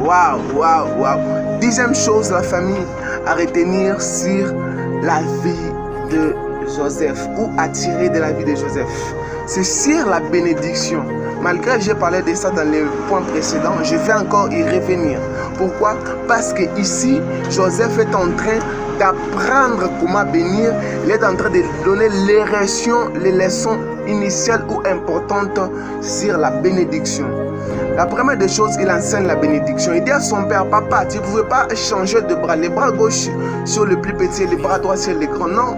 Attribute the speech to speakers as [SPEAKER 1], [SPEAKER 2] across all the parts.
[SPEAKER 1] Waouh, waouh, waouh. Dixième chose, la famille, à retenir sur la vie de Joseph ou à tirer de la vie de Joseph. C'est sur la bénédiction. Malgré que j'ai parlé de ça dans les points précédents, je vais encore y revenir. Pourquoi? Parce que ici, Joseph est en train d'apprendre comment bénir. Il est en train de donner les leçons initiales ou importantes sur la bénédiction. La première des choses, il enseigne la bénédiction. Il dit à son père, papa, tu ne pouvais pas changer de bras. Les bras gauche sur le plus petit et les bras droits sur les grands. Non.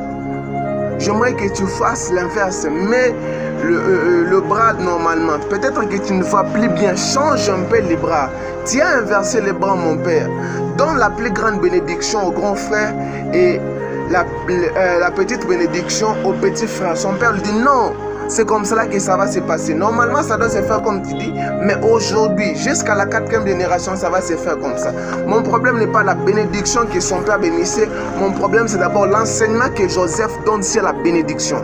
[SPEAKER 1] J'aimerais que tu fasses l'inverse. Mais le bras normalement, peut-être que tu ne vas plus bien. Change un peu les bras. Tu as inversé les bras, mon père. Donne la plus grande bénédiction au grand frère et la petite bénédiction au petit frère. Son père lui dit non. C'est comme cela que ça va se passer. Normalement, ça doit se faire comme tu dis. Mais aujourd'hui, jusqu'à la 4e génération, ça va se faire comme ça. Mon problème n'est pas la bénédiction que son père bénissait. Mon problème, c'est d'abord l'enseignement que Joseph donne sur la bénédiction.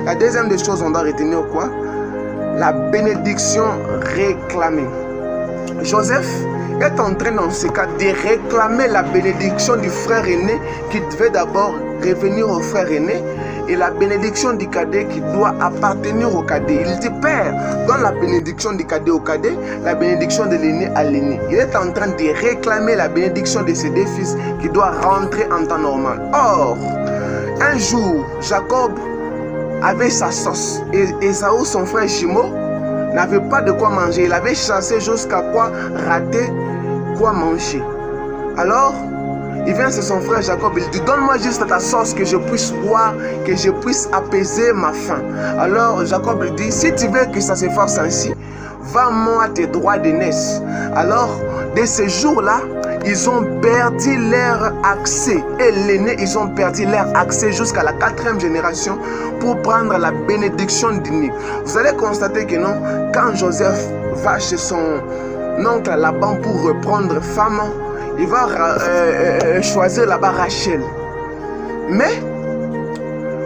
[SPEAKER 1] La deuxième des choses, on doit retenir quoi? La bénédiction réclamée. Joseph est en train, dans ce cas, de réclamer la bénédiction du frère aîné qui devait d'abord revenir au frère aîné et la bénédiction du cadet qui doit appartenir au cadet. Il dit, Père, donne la bénédiction du cadet au cadet, la bénédiction de l'aîné à l'aîné. Il est en train de réclamer la bénédiction de ses deux fils qui doit rentrer en temps normal. Or, un jour, Jacob avait sa sauce et Ésaü, son frère jumeau, n'avait pas de quoi manger. Il avait chassé jusqu'à quoi rater quoi manger. Alors, il vient sur son frère Jacob, il dit, donne-moi juste ta sauce que je puisse boire, que je puisse apaiser ma faim. Alors Jacob lui dit, si tu veux que ça se fasse ainsi, va-moi tes droits d'aînesse. Alors, de ce jour-là, ils ont perdu leur accès. Et l'aîné, ils ont perdu leur accès jusqu'à la 4e génération pour prendre la bénédiction d'aîné. Vous allez constater que non, quand Joseph va chez son oncle Laban pour reprendre femme, il va choisir là-bas Rachel. Mais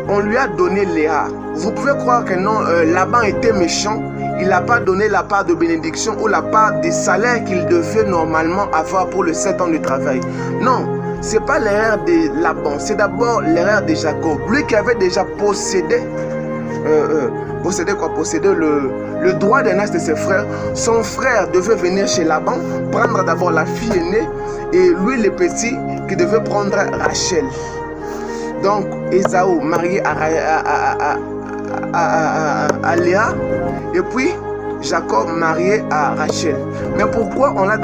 [SPEAKER 1] on lui a donné Léa. Vous pouvez croire que non, Laban était méchant. Il n'a pas donné la part de bénédiction ou la part des salaires qu'il devait normalement avoir pour les 7 ans de travail. Non, ce n'est pas l'erreur de Laban, c'est d'abord l'erreur de Jacob. Lui qui avait déjà possédé le droit d'aînesse de ses frères. Son frère devait venir chez Laban, prendre d'abord la fille aînée et lui le petit qui devait prendre Rachel. Donc Ésaü marié à Léa et puis Jacob marié à Rachel. Mais pourquoi on l'a